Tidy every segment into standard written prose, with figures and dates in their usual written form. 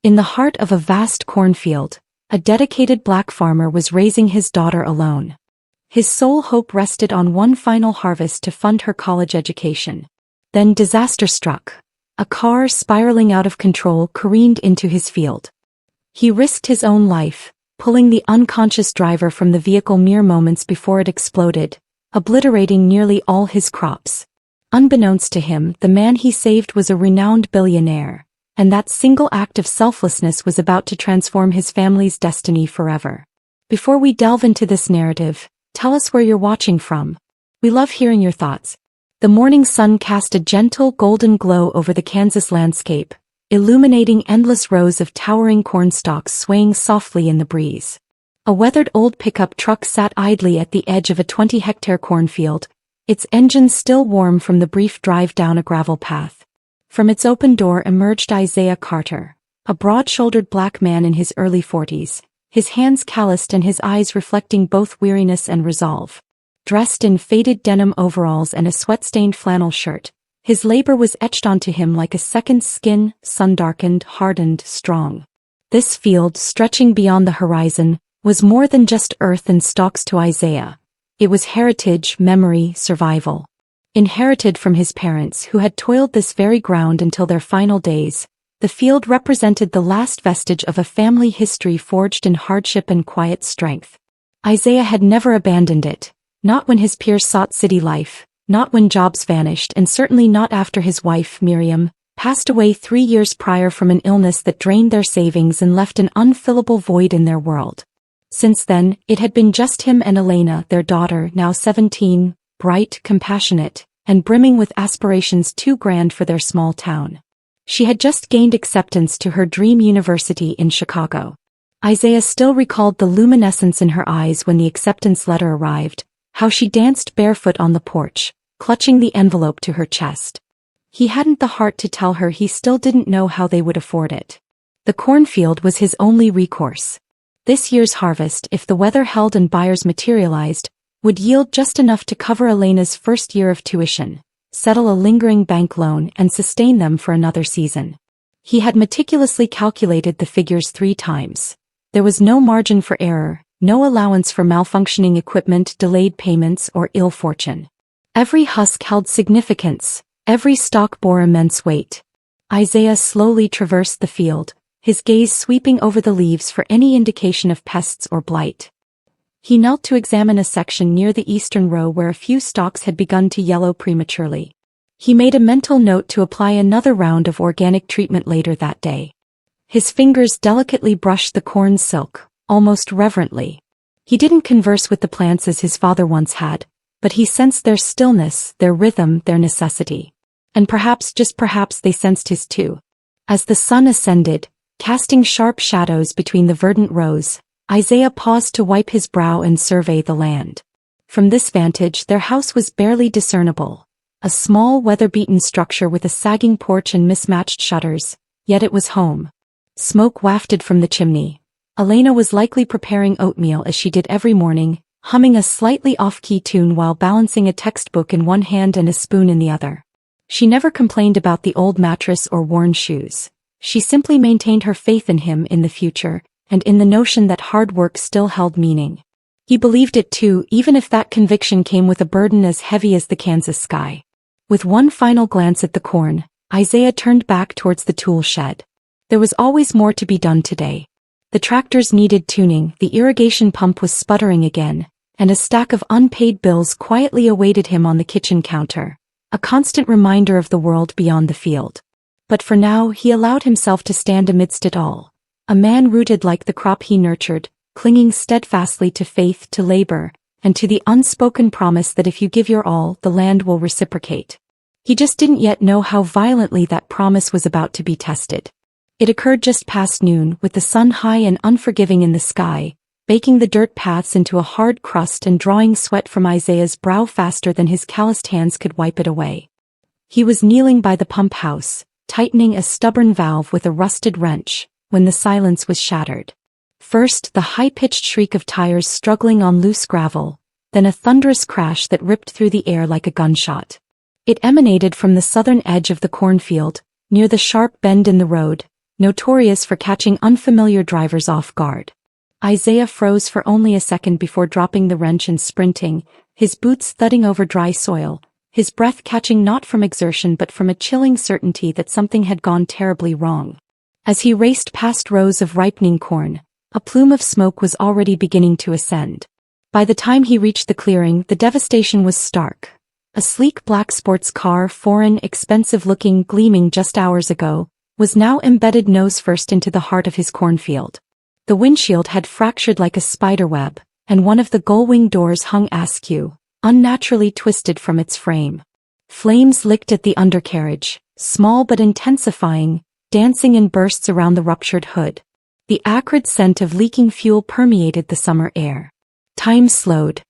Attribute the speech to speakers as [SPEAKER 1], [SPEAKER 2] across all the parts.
[SPEAKER 1] In the heart of a vast cornfield, a dedicated black farmer was raising his daughter alone. His sole hope rested on one final harvest to fund her college education. Then disaster struck. A car spiraling out of control careened into his field. He risked his own life, pulling the unconscious driver from the vehicle mere moments before it exploded, obliterating nearly all his crops. Unbeknownst to him, the man he saved was a renowned billionaire, and that single act of selflessness was about to transform his family's destiny forever. Before we delve into this narrative, tell us where you're watching from. We love hearing your thoughts. The morning sun cast a gentle golden glow over the Kansas landscape, illuminating endless rows of towering corn stalks swaying softly in the breeze. A weathered old pickup truck sat idly at the edge of a 20-hectare cornfield, its engine still warm from the brief drive down a gravel path. From its open door emerged Isaiah Carter, a broad-shouldered black man in his early 40s, his hands calloused and his eyes reflecting both weariness and resolve. Dressed in faded denim overalls and a sweat-stained flannel shirt, his labor was etched onto him like a second skin, sun-darkened, hardened, strong. This field, stretching beyond the horizon, was more than just earth and stalks to Isaiah. It was heritage, memory, survival. Inherited from his parents who had toiled this very ground until their final days, the field represented the last vestige of a family history forged in hardship and quiet strength. Isaiah had never abandoned it, not when his peers sought city life, not when jobs vanished, and certainly not after his wife, Miriam, passed away 3 years prior from an illness that drained their savings and left an unfillable void in their world. Since then, it had been just him and Elena, their daughter, now 17, bright, compassionate, and brimming with aspirations too grand for their small town. She had just gained acceptance to her dream university in Chicago. Isaiah still recalled the luminescence in her eyes when the acceptance letter arrived, how she danced barefoot on the porch, clutching the envelope to her chest. He hadn't the heart to tell her he still didn't know how they would afford it. The cornfield was his only recourse. This year's harvest, if the weather held and buyers materialized, would yield just enough to cover Elena's first year of tuition, settle a lingering bank loan, and sustain them for another season. He had meticulously calculated the figures 3 times. There was no margin for error, no allowance for malfunctioning equipment, delayed payments, or ill fortune. Every husk held significance, every stalk bore immense weight. Isaiah slowly traversed the field, his gaze sweeping over the leaves for any indication of pests or blight. He knelt to examine a section near the eastern row where a few stalks had begun to yellow prematurely. He made a mental note to apply another round of organic treatment later that day. His fingers delicately brushed the corn's silk, almost reverently. He didn't converse with the plants as his father once had, but he sensed their stillness, their rhythm, their necessity. And perhaps, just perhaps, they sensed his too. As the sun ascended, casting sharp shadows between the verdant rows, Isaiah paused to wipe his brow and survey the land. From this vantage, their house was barely discernible, a small weather-beaten structure with a sagging porch and mismatched shutters, yet it was home. Smoke wafted from the chimney. Elena was likely preparing oatmeal as she did every morning, humming a slightly off-key tune while balancing a textbook in one hand and a spoon in the other. She never complained about the old mattress or worn shoes. She simply maintained her faith in him, in the future, and in the notion that hard work still held meaning. He believed it too, even if that conviction came with a burden as heavy as the Kansas sky. With one final glance at the corn, Isaiah turned back towards the tool shed. There was always more to be done today. The tractors needed tuning, the irrigation pump was sputtering again, and a stack of unpaid bills quietly awaited him on the kitchen counter, a constant reminder of the world beyond the field. But for now, he allowed himself to stand amidst it all, a man rooted like the crop he nurtured, clinging steadfastly to faith, to labor, and to the unspoken promise that if you give your all, the land will reciprocate. He just didn't yet know how violently that promise was about to be tested. It occurred just past noon, with the sun high and unforgiving in the sky, baking the dirt paths into a hard crust and drawing sweat from Isaiah's brow faster than his calloused hands could wipe it away. He was kneeling by the pump house, tightening a stubborn valve with a rusted wrench, when the silence was shattered. First, the high-pitched shriek of tires struggling on loose gravel, then a thunderous crash that ripped through the air like a gunshot. It emanated from the southern edge of the cornfield, near the sharp bend in the road, notorious for catching unfamiliar drivers off guard. Isaiah froze for only a second before dropping the wrench and sprinting, his boots thudding over dry soil, his breath catching not from exertion but from a chilling certainty that something had gone terribly wrong. As he raced past rows of ripening corn, a plume of smoke was already beginning to ascend. By the time he reached the clearing, the devastation was stark. A sleek black sports car, foreign, expensive-looking, gleaming just hours ago, was now embedded nose first into the heart of his cornfield. The windshield had fractured like a spiderweb, and one of the gull-wing doors hung askew, unnaturally twisted from its frame. Flames licked at the undercarriage, small but intensifying, dancing in bursts around the ruptured hood. The acrid scent of leaking fuel permeated the summer air. Time slowed.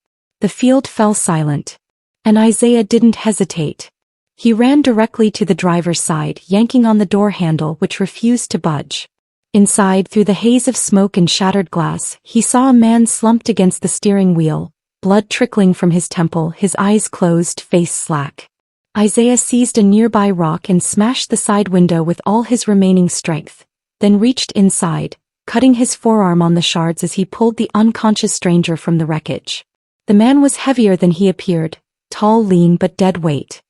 [SPEAKER 1] The field fell silent. And Isaiah didn't hesitate. He ran directly to the driver's side, yanking on the door handle which refused to budge. Inside, through the haze of smoke and shattered glass, he saw a man slumped against the steering wheel, blood trickling from his temple, his eyes closed, face slack. Isaiah seized a nearby rock and smashed the side window with all his remaining strength, then reached inside, cutting his forearm on the shards as he pulled the unconscious stranger from the wreckage. The man was heavier than he appeared, tall, lean but dead weight.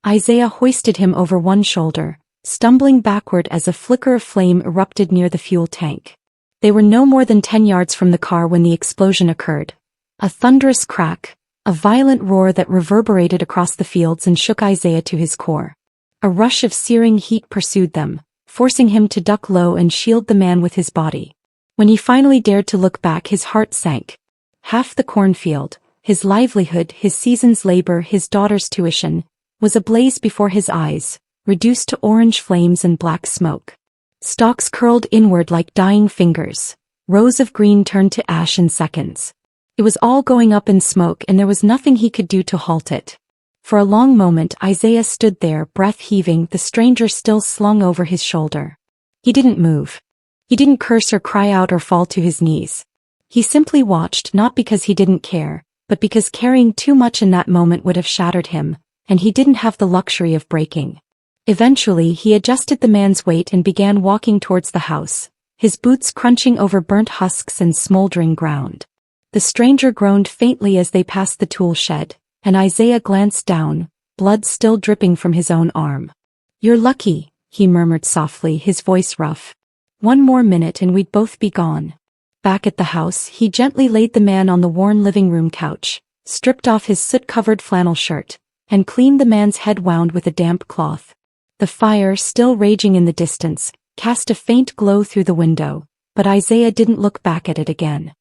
[SPEAKER 1] Isaiah hoisted him over one shoulder, stumbling backward as a flicker of flame erupted near the fuel tank. They were no more than 10 yards from the car when the explosion occurred. A thunderous crack, a violent roar that reverberated across the fields and shook Isaiah to his core. A rush of searing heat pursued them, forcing him to duck low and shield the man with his body. When he finally dared to look back, his heart sank. Half the cornfield, his livelihood, his season's labor, his daughter's tuition, was ablaze before his eyes, reduced to orange flames and black smoke. Stalks curled inward like dying fingers. Rows of green turned to ash in seconds. It was all going up in smoke and there was nothing he could do to halt it. For a long moment Isaiah stood there, breath heaving, the stranger still slung over his shoulder. He didn't move. He didn't curse or cry out or fall to his knees. He simply watched, not because he didn't care, but because carrying too much in that moment would have shattered him, and he didn't have the luxury of breaking. Eventually he adjusted the man's weight and began walking towards the house, his boots crunching over burnt husks and smoldering ground. The stranger groaned faintly as they passed the tool shed, and Isaiah glanced down, blood still dripping from his own arm. "You're lucky," he murmured softly, his voice rough. "One more minute and we'd both be gone." Back at the house, he gently laid the man on the worn living room couch, stripped off his soot-covered flannel shirt, and cleaned the man's head wound with a damp cloth. The fire, still raging in the distance, cast a faint glow through the window, but Isaiah didn't look back at it again.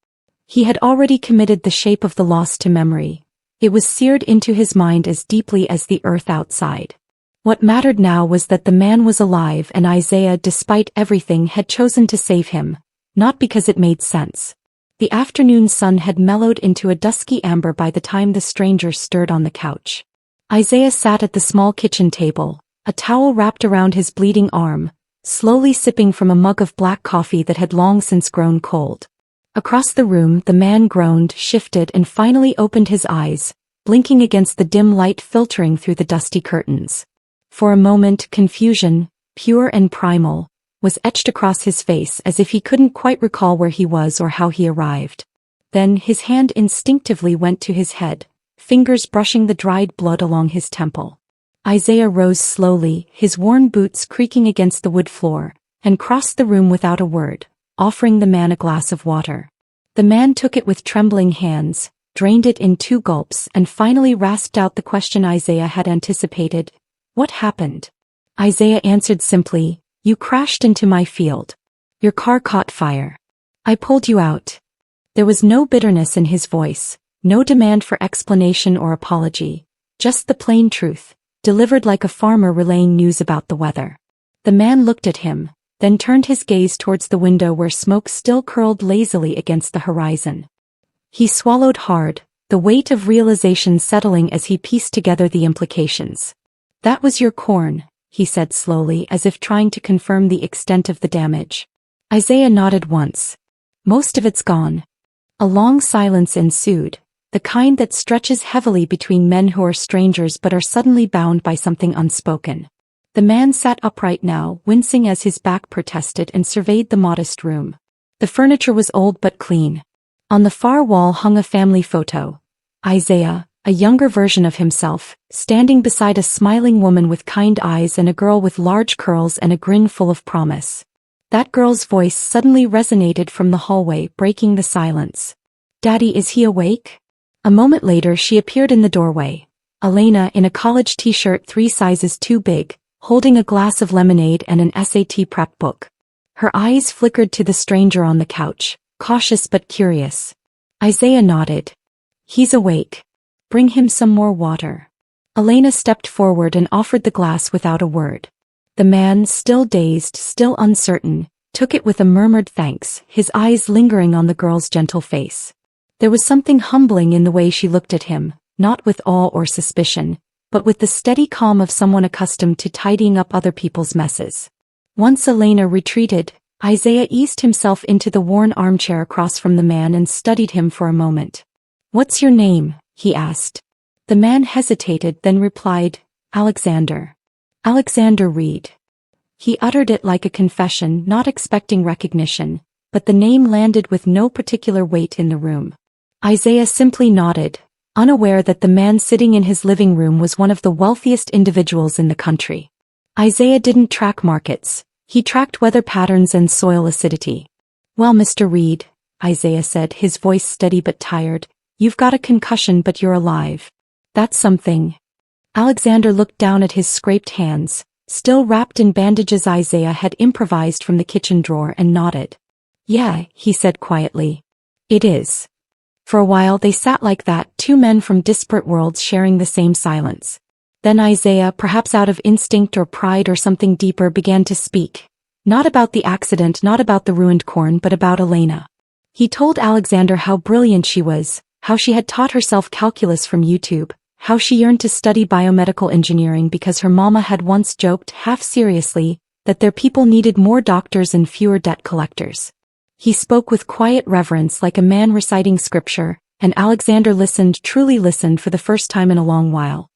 [SPEAKER 1] He had already committed the shape of the loss to memory. It was seared into his mind as deeply as the earth outside. What mattered now was that the man was alive, and Isaiah, despite everything, had chosen to save him, not because it made sense. The afternoon sun had mellowed into a dusky amber by the time the stranger stirred on the couch. Isaiah sat at the small kitchen table, a towel wrapped around his bleeding arm, slowly sipping from a mug of black coffee that had long since grown cold. Across the room, the man groaned, shifted, and finally opened his eyes, blinking against the dim light filtering through the dusty curtains. For a moment, confusion, pure and primal, was etched across his face as if he couldn't quite recall where he was or how he arrived. Then his hand instinctively went to his head, fingers brushing the dried blood along his temple. Isaiah rose slowly, his worn boots creaking against the wood floor, and crossed the room without a word, offering the man a glass of water. The man took it with trembling hands, drained it in 2 gulps, and finally rasped out the question Isaiah had anticipated. "What happened?" Isaiah answered simply, "You crashed into my field. Your car caught fire. I pulled you out." There was no bitterness in his voice, no demand for explanation or apology, just the plain truth, delivered like a farmer relaying news about the weather. The man looked at him, then turned his gaze towards the window where smoke still curled lazily against the horizon. He swallowed hard, the weight of realization settling as he pieced together the implications. "That was your corn," he said slowly, as if trying to confirm the extent of the damage. Isaiah nodded once. "Most of it's gone." A long silence ensued, the kind that stretches heavily between men who are strangers but are suddenly bound by something unspoken. The man sat upright now, wincing as his back protested, and surveyed the modest room. The furniture was old but clean. On the far wall hung a family photo. Isaiah, a younger version of himself, standing beside a smiling woman with kind eyes and a girl with large curls and a grin full of promise. That girl's voice suddenly resonated from the hallway, breaking the silence. "Daddy, is he awake?" A moment later she appeared in the doorway. Elena, in a college t-shirt 3 sizes too big, holding a glass of lemonade and an SAT prep book. Her eyes flickered to the stranger on the couch, cautious but curious. Isaiah nodded. "He's awake. Bring him some more water." Elena stepped forward and offered the glass without a word. The man, still dazed, still uncertain, took it with a murmured thanks, his eyes lingering on the girl's gentle face. There was something humbling in the way she looked at him, not with awe or suspicion, but with the steady calm of someone accustomed to tidying up other people's messes. Once Elena retreated, Isaiah eased himself into the worn armchair across from the man and studied him for a moment. "What's your name?" he asked. The man hesitated, then replied, "Alexander. Alexander Reed." He uttered it like a confession, not expecting recognition, but the name landed with no particular weight in the room. Isaiah simply nodded, unaware that the man sitting in his living room was one of the wealthiest individuals in the country. Isaiah didn't track markets, he tracked weather patterns and soil acidity. "Well, Mr. Reed," Isaiah said, his voice steady but tired, "you've got a concussion but you're alive. That's something." Alexander looked down at his scraped hands, still wrapped in bandages Isaiah had improvised from the kitchen drawer, and nodded. "Yeah," he said quietly. "It is." For a while they sat like that, 2 men from disparate worlds sharing the same silence. Then Isaiah, perhaps out of instinct or pride or something deeper, began to speak. Not about the accident, not about the ruined corn, but about Elena. He told Alexander how brilliant she was, how she had taught herself calculus from YouTube, how she yearned to study biomedical engineering because her mama had once joked, half seriously, that their people needed more doctors and fewer debt collectors. He spoke with quiet reverence like a man reciting scripture, and Alexander listened, truly listened for the first time in a long while.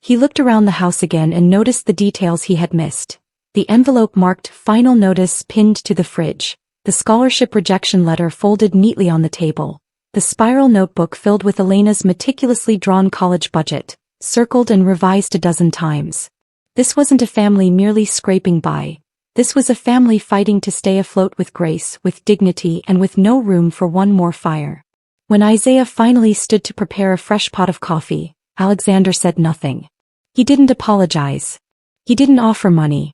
[SPEAKER 1] He looked around the house again and noticed the details he had missed. The envelope marked "Final Notice" pinned to the fridge, the scholarship rejection letter folded neatly on the table, the spiral notebook filled with Elena's meticulously drawn college budget, circled and revised a dozen times. This wasn't a family merely scraping by. This was a family fighting to stay afloat with grace, with dignity, and with no room for one more fire. When Isaiah finally stood to prepare a fresh pot of coffee, Alexander said nothing. He didn't apologize. He didn't offer money.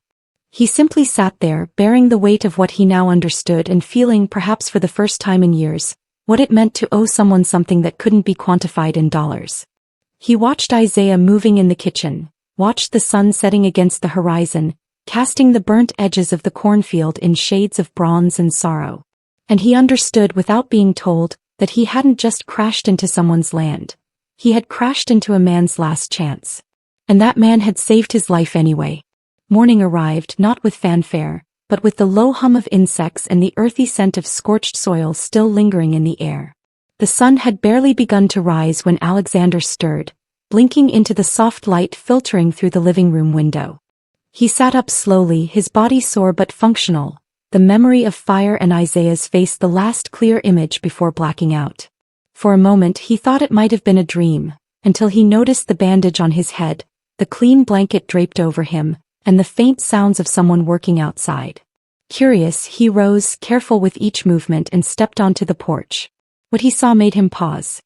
[SPEAKER 1] He simply sat there, bearing the weight of what he now understood and feeling, perhaps for the first time in years, what it meant to owe someone something that couldn't be quantified in dollars. He watched Isaiah moving in the kitchen, watched the sun setting against the horizon, casting the burnt edges of the cornfield in shades of bronze and sorrow. And he understood without being told that he hadn't just crashed into someone's land. He had crashed into a man's last chance. And that man had saved his life anyway. Morning arrived, not with fanfare, but with the low hum of insects and the earthy scent of scorched soil still lingering in the air. The sun had barely begun to rise when Alexander stirred, blinking into the soft light filtering through the living room window. He sat up slowly, his body sore but functional, the memory of fire and Isaiah's face the last clear image before blacking out. For a moment he thought it might have been a dream, until he noticed the bandage on his head, the clean blanket draped over him, and the faint sounds of someone working outside. Curious, he rose, careful with each movement, and stepped onto the porch. What he saw made him pause.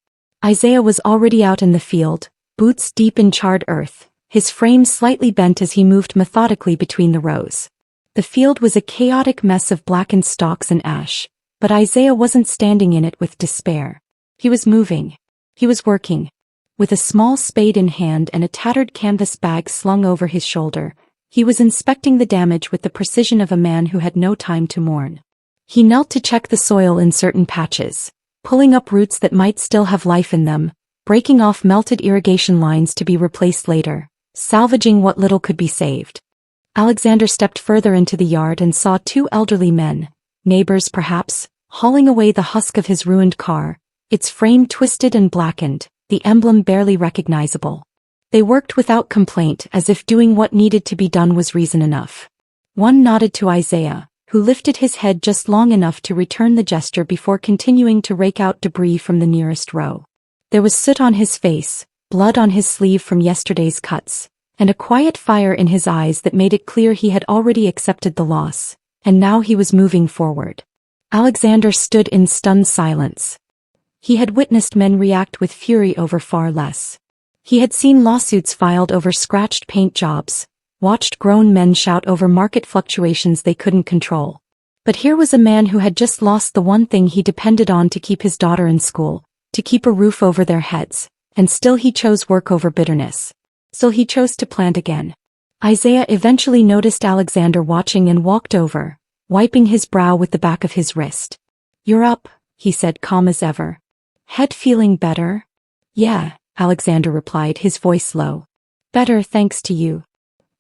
[SPEAKER 1] Isaiah was already out in the field, boots deep in charred earth, his frame slightly bent as he moved methodically between the rows. The field was a chaotic mess of blackened stalks and ash, but Isaiah wasn't standing in it with despair. He was moving. He was working. With a small spade in hand and a tattered canvas bag slung over his shoulder, he was inspecting the damage with the precision of a man who had no time to mourn. He knelt to check the soil in certain patches, pulling up roots that might still have life in them, breaking off melted irrigation lines to be replaced later, salvaging what little could be saved. Alexander stepped further into the yard and saw 2 elderly men, neighbors perhaps, hauling away the husk of his ruined car, its frame twisted and blackened, the emblem barely recognizable. They worked without complaint, as if doing what needed to be done was reason enough. One nodded to Isaiah, who lifted his head just long enough to return the gesture before continuing to rake out debris from the nearest row. There was soot on his face, blood on his sleeve from yesterday's cuts, and a quiet fire in his eyes that made it clear he had already accepted the loss, and now he was moving forward. Alexander stood in stunned silence. He had witnessed men react with fury over far less. He had seen lawsuits filed over scratched paint jobs, watched grown men shout over market fluctuations they couldn't control. But here was a man who had just lost the one thing he depended on to keep his daughter in school, to keep a roof over their heads, and still he chose work over bitterness. Still he chose to plant again. Isaiah eventually noticed Alexander watching and walked over, wiping his brow with the back of his wrist. "You're up," he said, calm as ever. "Head feeling better?" "Yeah," Alexander replied, his voice low. "Better thanks to you."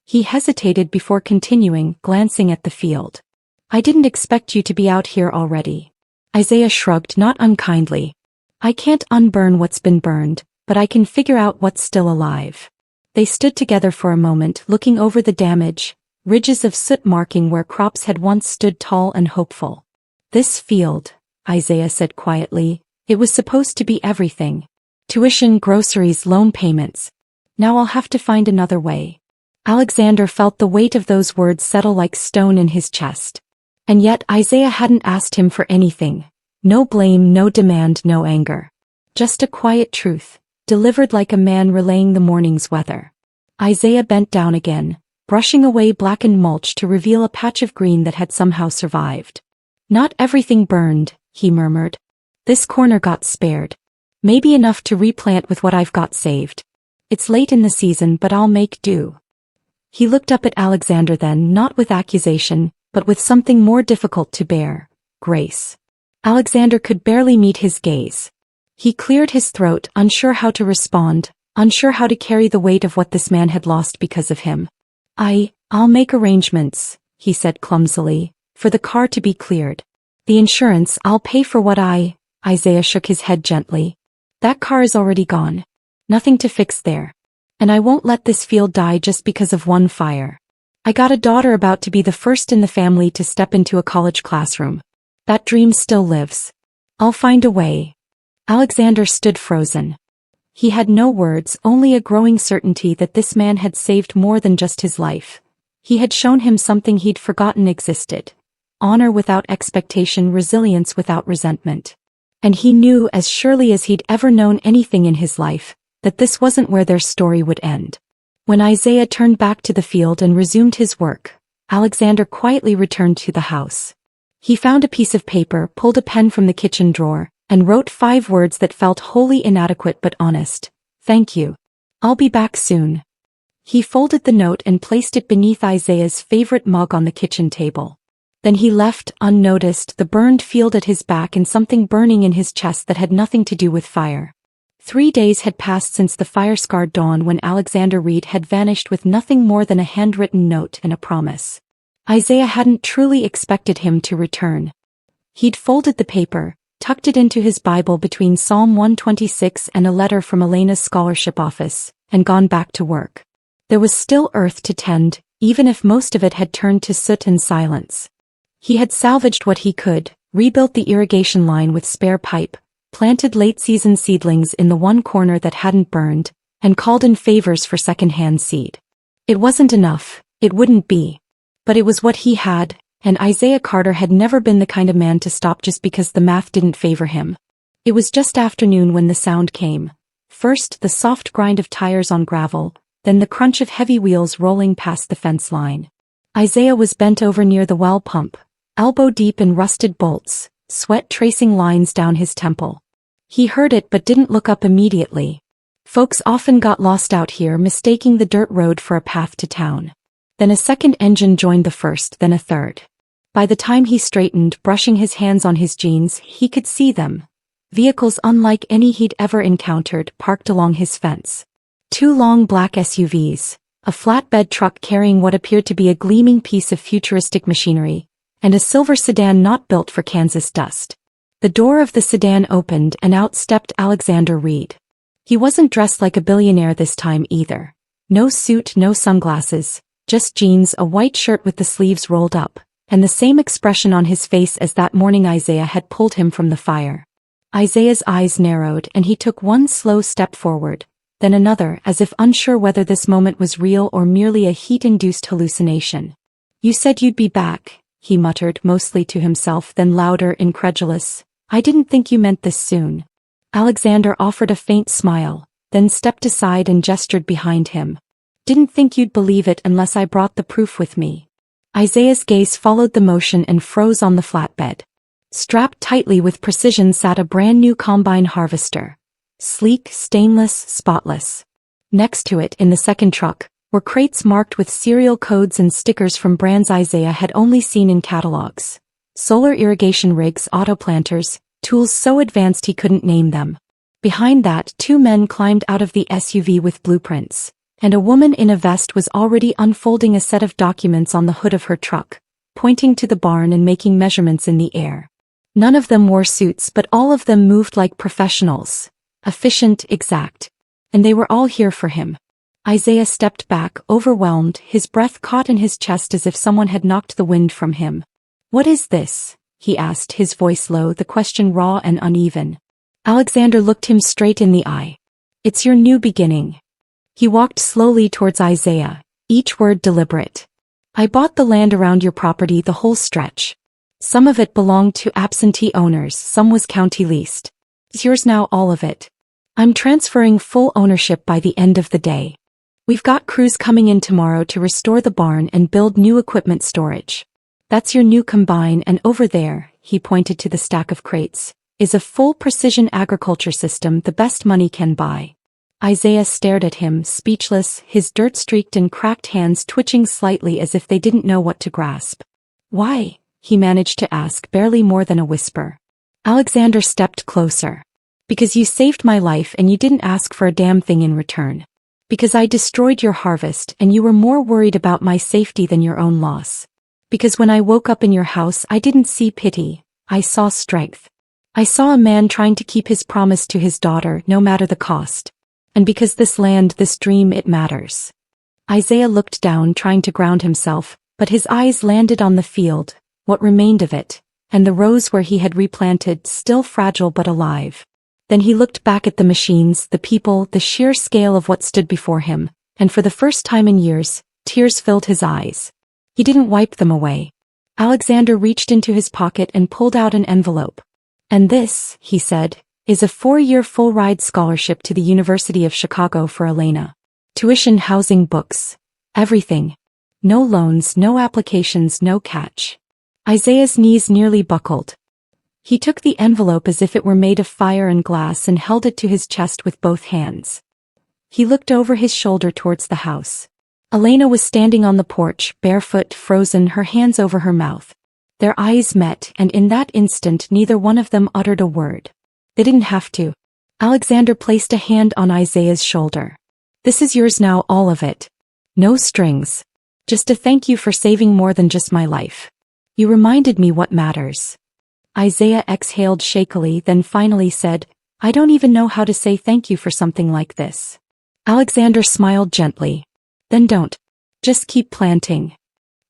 [SPEAKER 1] He hesitated before continuing, glancing at the field. "I didn't expect you to be out here already." Isaiah shrugged, not unkindly. "I can't unburn what's been burned, but I can figure out what's still alive." They stood together for a moment, looking over the damage, ridges of soot marking where crops had once stood tall and hopeful. "This field," Isaiah said quietly, "it was supposed to be everything. Tuition, groceries, loan payments. Now I'll have to find another way." Alexander felt the weight of those words settle like stone in his chest. And yet Isaiah hadn't asked him for anything. No blame, no demand, no anger. Just a quiet truth, delivered like a man relaying the morning's weather. Isaiah bent down again, brushing away blackened mulch to reveal a patch of green that had somehow survived. "Not everything burned," he murmured. "This corner got spared. Maybe enough to replant with what I've got saved. It's late in the season, but I'll make do." He looked up at Alexander then, not with accusation, but with something more difficult to bear: grace. Alexander could barely meet his gaze. He cleared his throat, unsure how to respond, unsure how to carry the weight of what this man had lost because of him. I'll make arrangements," he said clumsily, "for the car to be cleared. The insurance, I'll pay for what Isaiah shook his head gently. "That car is already gone. Nothing to fix there. And I won't let this field die just because of one fire. I got a daughter about to be the first in the family to step into a college classroom. That dream still lives. I'll find a way." Alexander stood frozen. He had no words, only a growing certainty that this man had saved more than just his life. He had shown him something he'd forgotten existed: honor without expectation, resilience without resentment. And he knew, as surely as he'd ever known anything in his life, that this wasn't where their story would end. When Isaiah turned back to the field and resumed his work, Alexander quietly returned to the house. He found a piece of paper, pulled a pen from the kitchen drawer, and wrote 5 words that felt wholly inadequate but honest: "Thank you. I'll be back soon." He folded the note and placed it beneath Isaiah's favorite mug on the kitchen table. Then he left, unnoticed, the burned field at his back and something burning in his chest that had nothing to do with fire. 3 days had passed since the fire-scarred dawn when Alexander Reed had vanished with nothing more than a handwritten note and a promise. Isaiah hadn't truly expected him to return. He'd folded the paper, tucked it into his Bible between Psalm 126 and a letter from Elena's scholarship office, and gone back to work. There was still earth to tend, even if most of it had turned to soot and silence. He had salvaged what he could, rebuilt the irrigation line with spare pipe, planted late-season seedlings in the one corner that hadn't burned, and called in favors for second-hand seed. It wasn't enough, it wouldn't be. But it was what he had, and Isaiah Carter had never been the kind of man to stop just because the math didn't favor him. It was just afternoon when the sound came. First the soft grind of tires on gravel, then the crunch of heavy wheels rolling past the fence line. Isaiah was bent over near the well pump, elbow deep in rusted bolts, sweat tracing lines down his temple. He heard it but didn't look up immediately. Folks often got lost out here, mistaking the dirt road for a path to town. Then a second engine joined the first, then a third. By the time he straightened, brushing his hands on his jeans, he could see them. Vehicles unlike any he'd ever encountered parked along his fence. 2 long black SUVs, a flatbed truck carrying what appeared to be a gleaming piece of futuristic machinery, and a silver sedan not built for Kansas dust. The door of the sedan opened and out stepped Alexander Reed. He wasn't dressed like a billionaire this time either. No suit, no sunglasses, just jeans, a white shirt with the sleeves rolled up, and the same expression on his face as that morning Isaiah had pulled him from the fire. Isaiah's eyes narrowed and he took one slow step forward, then another, as if unsure whether this moment was real or merely a heat-induced hallucination. "You said you'd be back," he muttered, mostly to himself, then louder, incredulous. "I didn't think you meant this soon." Alexander offered a faint smile, then stepped aside and gestured behind him. "Didn't think you'd believe it unless I brought the proof with me." Isaiah's gaze followed the motion and froze on the flatbed. Strapped tightly with precision sat a brand-new combine harvester. Sleek, stainless, spotless. Next to it, in the second truck, were crates marked with serial codes and stickers from brands Isaiah had only seen in catalogs. Solar irrigation rigs, autoplanters, tools so advanced he couldn't name them. Behind that, 2 men climbed out of the SUV with blueprints, and a woman in a vest was already unfolding a set of documents on the hood of her truck, pointing to the barn and making measurements in the air. None of them wore suits, but all of them moved like professionals. Efficient, exact. And they were all here for him. Isaiah stepped back, overwhelmed, his breath caught in his chest as if someone had knocked the wind from him. "What is this?" he asked, his voice low, the question raw and uneven. Alexander looked him straight in the eye. "It's your new beginning." He walked slowly towards Isaiah, each word deliberate. "I bought the land around your property, the whole stretch. Some of it belonged to absentee owners, some was county leased. It's yours now, all of it. I'm transferring full ownership by the end of the day. We've got crews coming in tomorrow to restore the barn and build new equipment storage. That's your new combine, and over there," he pointed to the stack of crates, "is a full precision agriculture system, the best money can buy." Isaiah stared at him, speechless, his dirt-streaked and cracked hands twitching slightly as if they didn't know what to grasp. "Why?" he managed to ask, barely more than a whisper. Alexander stepped closer. "Because you saved my life and you didn't ask for a damn thing in return. Because I destroyed your harvest and you were more worried about my safety than your own loss. Because when I woke up in your house I didn't see pity, I saw strength. I saw a man trying to keep his promise to his daughter, no matter the cost. And because this land, this dream, it matters." Isaiah looked down, trying to ground himself, but his eyes landed on the field, what remained of it, and the rows where he had replanted, still fragile but alive. Then he looked back at the machines, the people, the sheer scale of what stood before him, and for the first time in years, tears filled his eyes. He didn't wipe them away. Alexander reached into his pocket and pulled out an envelope. "And this," he said, "is a 4-year full-ride scholarship to the University of Chicago for Elena. Tuition, housing, books. Everything. No loans, no applications, no catch." Isaiah's knees nearly buckled. He took the envelope as if it were made of fire and glass and held it to his chest with both hands. He looked over his shoulder towards the house. Elena was standing on the porch, barefoot, frozen, her hands over her mouth. Their eyes met, and in that instant neither one of them uttered a word. They didn't have to. Alexander placed a hand on Isaiah's shoulder. "This is yours now, all of it. No strings. Just a thank you for saving more than just my life. You reminded me what matters." Isaiah exhaled shakily, then finally said, "I don't even know how to say thank you for something like this." Alexander smiled gently. "Then don't. Just keep planting."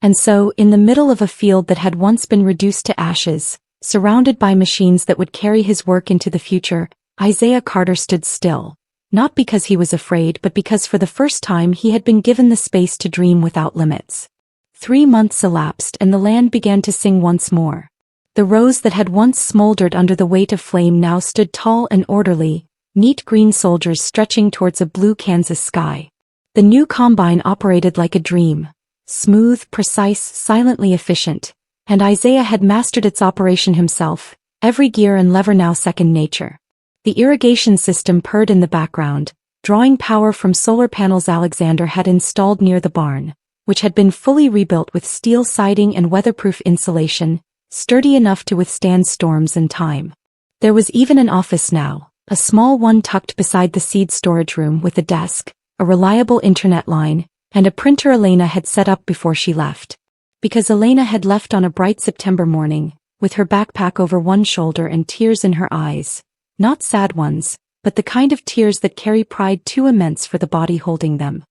[SPEAKER 1] And so, in the middle of a field that had once been reduced to ashes, surrounded by machines that would carry his work into the future, Isaiah Carter stood still. Not because he was afraid, but because for the first time he had been given the space to dream without limits. 3 months elapsed and the land began to sing once more. The rows that had once smoldered under the weight of flame now stood tall and orderly, neat green soldiers stretching towards a blue Kansas sky. The new combine operated like a dream. Smooth, precise, silently efficient. And Isaiah had mastered its operation himself, every gear and lever now second nature. The irrigation system purred in the background, drawing power from solar panels Alexander had installed near the barn, which had been fully rebuilt with steel siding and weatherproof insulation, sturdy enough to withstand storms and time. There was even an office now, a small one tucked beside the seed storage room with a desk, a reliable internet line, and a printer Elena had set up before she left. Because Elena had left on a bright September morning, with her backpack over one shoulder and tears in her eyes. Not sad ones, but the kind of tears that carry pride too immense for the body holding them.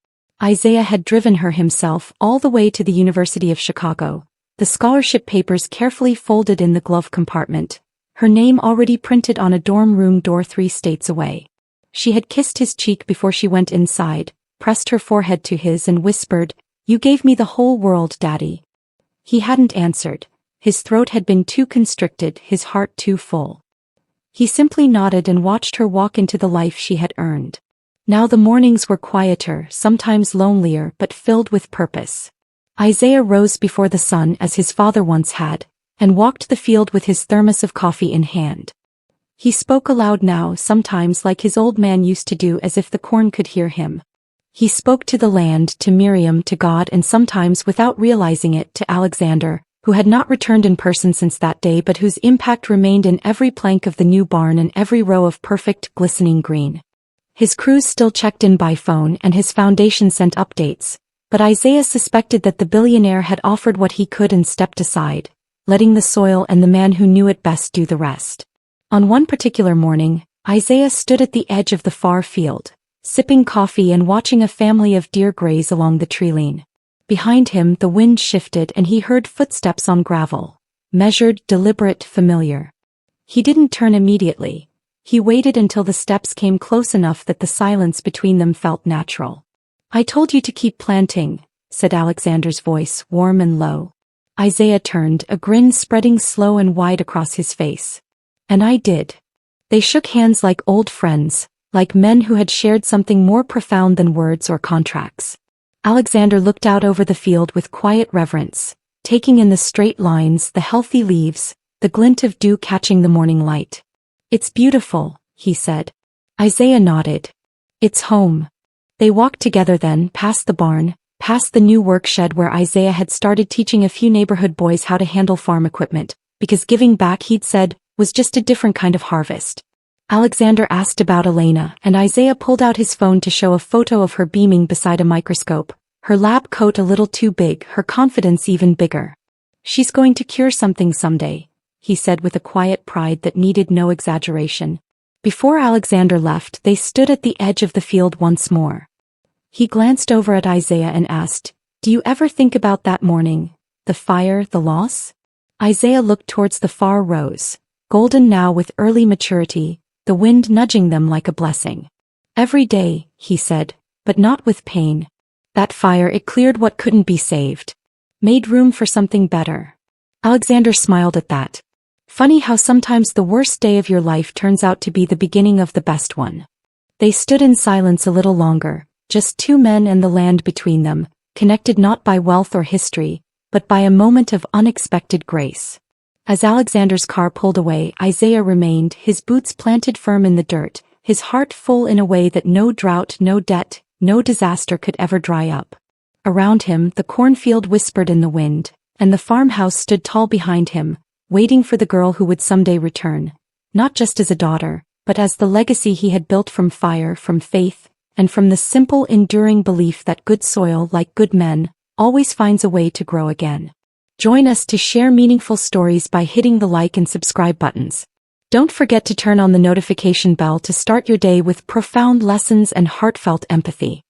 [SPEAKER 1] Isaiah had driven her himself all the way to the University of Chicago, the scholarship papers carefully folded in the glove compartment, her name already printed on a dorm room door 3 states away. She had kissed his cheek before she went inside, pressed her forehead to his and whispered, "You gave me the whole world, Daddy." He hadn't answered. His throat had been too constricted, his heart too full. He simply nodded and watched her walk into the life she had earned. Now the mornings were quieter, sometimes lonelier, but filled with purpose. Isaiah rose before the sun as his father once had, and walked the field with his thermos of coffee in hand. He spoke aloud now, sometimes like his old man used to do, as if the corn could hear him. He spoke to the land, to Miriam, to God, and sometimes, without realizing it, to Alexander, who had not returned in person since that day but whose impact remained in every plank of the new barn and every row of perfect, glistening green. His crews still checked in by phone and his foundation sent updates, but Isaiah suspected that the billionaire had offered what he could and stepped aside, letting the soil and the man who knew it best do the rest. On one particular morning, Isaiah stood at the edge of the far field, sipping coffee and watching a family of deer graze along the treeline. Behind him the wind shifted and he heard footsteps on gravel, measured, deliberate, familiar. He didn't turn immediately. He waited until the steps came close enough that the silence between them felt natural. "I told you to keep planting," said Alexander's voice, warm and low. Isaiah turned, a grin spreading slow and wide across his face. "And I did." They shook hands like old friends, like men who had shared something more profound than words or contracts. Alexander looked out over the field with quiet reverence, taking in the straight lines, the healthy leaves, the glint of dew catching the morning light. "It's beautiful," he said. Isaiah nodded. "It's home." They walked together then, past the barn, past the new work shed where Isaiah had started teaching a few neighborhood boys how to handle farm equipment, because giving back, he'd said, was just a different kind of harvest. Alexander asked about Elena, and Isaiah pulled out his phone to show a photo of her beaming beside a microscope, her lab coat a little too big, her confidence even bigger. "She's going to cure something someday," he said with a quiet pride that needed no exaggeration. Before Alexander left, they stood at the edge of the field once more. He glanced over at Isaiah and asked, "Do you ever think about that morning? The fire, the loss?" Isaiah looked towards the far rows, golden now with early maturity, the wind nudging them like a blessing. "Every day," he said, "but not with pain. That fire, it cleared what couldn't be saved. Made room for something better." Alexander smiled at that. Funny how sometimes the worst day of your life turns out to be the beginning of the best one. They stood in silence a little longer, just two men and the land between them, connected not by wealth or history, but by a moment of unexpected grace. As Alexander's car pulled away, Isaiah remained, his boots planted firm in the dirt, his heart full in a way that no drought, no debt, no disaster could ever dry up. Around him, the cornfield whispered in the wind, and the farmhouse stood tall behind him, waiting for the girl who would someday return, not just as a daughter, but as the legacy he had built from fire, from faith, and from the simple, enduring belief that good soil, like good men, always finds a way to grow again. Join us to share meaningful stories by hitting the like and subscribe buttons. Don't forget to turn on the notification bell to start your day with profound lessons and heartfelt empathy.